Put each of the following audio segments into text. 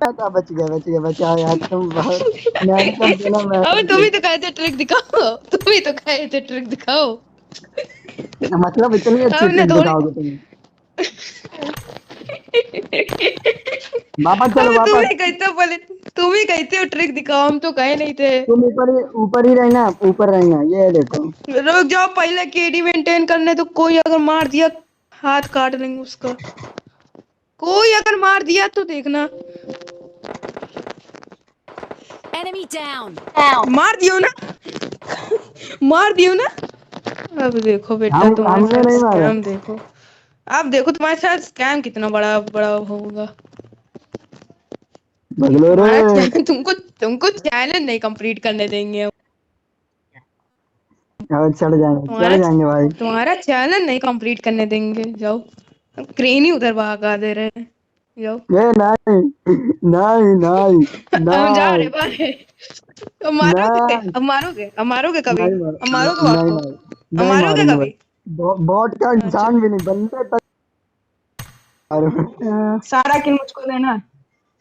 बच गए बचाओ यार तुम बहुत। मैंने कब बोला मैं अब तुम ही तो कहे थे ट्रिक दिखाओ, तुम ही तो कहे थे ट्रिक दिखाओ। मतलब इतनी अच्छी हमने ट्रिक थोड़ी। दिखाओगे तुम। वापस चलो अबे तुम वापस। ही कहते हो पहले, तुम ही कहते हो ट्रिक दिखाओ, हम तो कहे नहीं थे। तुम ऊपर ही रहना, ऊपर रहना, ये देखो। रुक जाओ, पहले केडी मेंटेन करने तो। कोई अगर मार दिया, हाथ काट लेंगे उसका। कोई अगर मार दिया तो देखना। Enemy down. मार दियो ना, मार दियो ना। अब देखो बेटा, तुम्हारे हमने साथ नहीं मारा। स्कैम देखो। अब देखो तुम्हारे साथ स्कैम कितना बड़ा बड़ा होगा। बगलो रे। तुमको तुमको चैलेंज नहीं कंप्लीट करने देंगे हम। अब तुम्हारा चढ़ जाएंगे भाई। तुम्हारा चैलेंज नहीं कंप्लीट करने देंगे, जाओ। हम क्रेन ही उधर भगा दे रहे हैं, जाओ। ये नहीं नहीं नहीं हम जा रहे नहीं बाहर। अब मारोगे, नहीं अब मारोगे, अब मारोगे कभी? नहीं मार अब मारो तो नहीं आपको, मार अब नहीं मारोगे मारेंगे भाई। कभी? बॉट का अच्छा। इंसान भी नहीं, बंदे तक मारो। सारा किल मुझको देना है।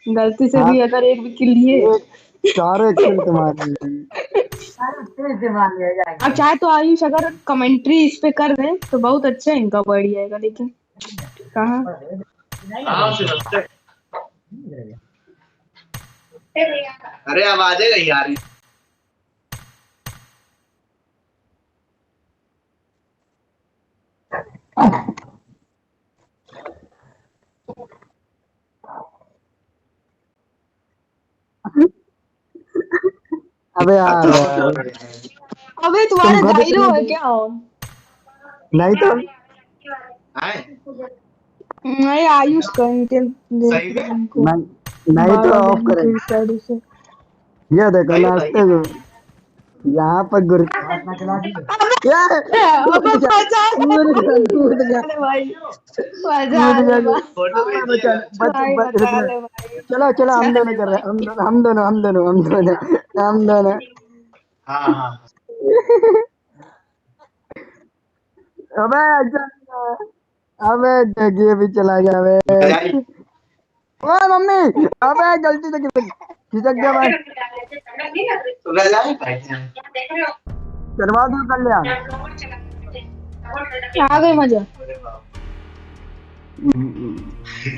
गलती से हाँ, भी अगर एक भी किल लिए। ये सारे किल तुम्हारे। अब चाहे तो आयुष अगर कमेंट्री इस पे कर दे तो बहुत अच्छा इनका बढ़ जाएगा, लेकिन कहाँ। अरे आवाजें नहीं आ रही। अबे यार अबे तुम तुम्हारा खुद जाइरो इतने है दूर। क्या? नहीं तो आए मैं आयुष का इंटेल देख सही रहा में हूँ उनको, नहीं तो बाबा ऑफ बहन के करेंगे। साइड से। ये देखो सही नाचते बताइए। हुए यहाँ पर गुर ये अब कूद गया बचा कूद गया कूद गया ले भाई, बचा कूद ले गया भाई, फोटो अबे बचा भेजिएगा। भाई रुक बचा रहा। ले भाई, चलो चलो बचा हम दोनों ले कर रहे भाई। हैं, हम दोनों। हाँ हाँ। अबे अच्छा नहीं है। अबे देखिए भी चला गया बे। बजाई। ओए मम्मी, अबे गलती से खिसक गया भाई। बजाई भाई। करवा दूं कल्याण। आ गई मजा।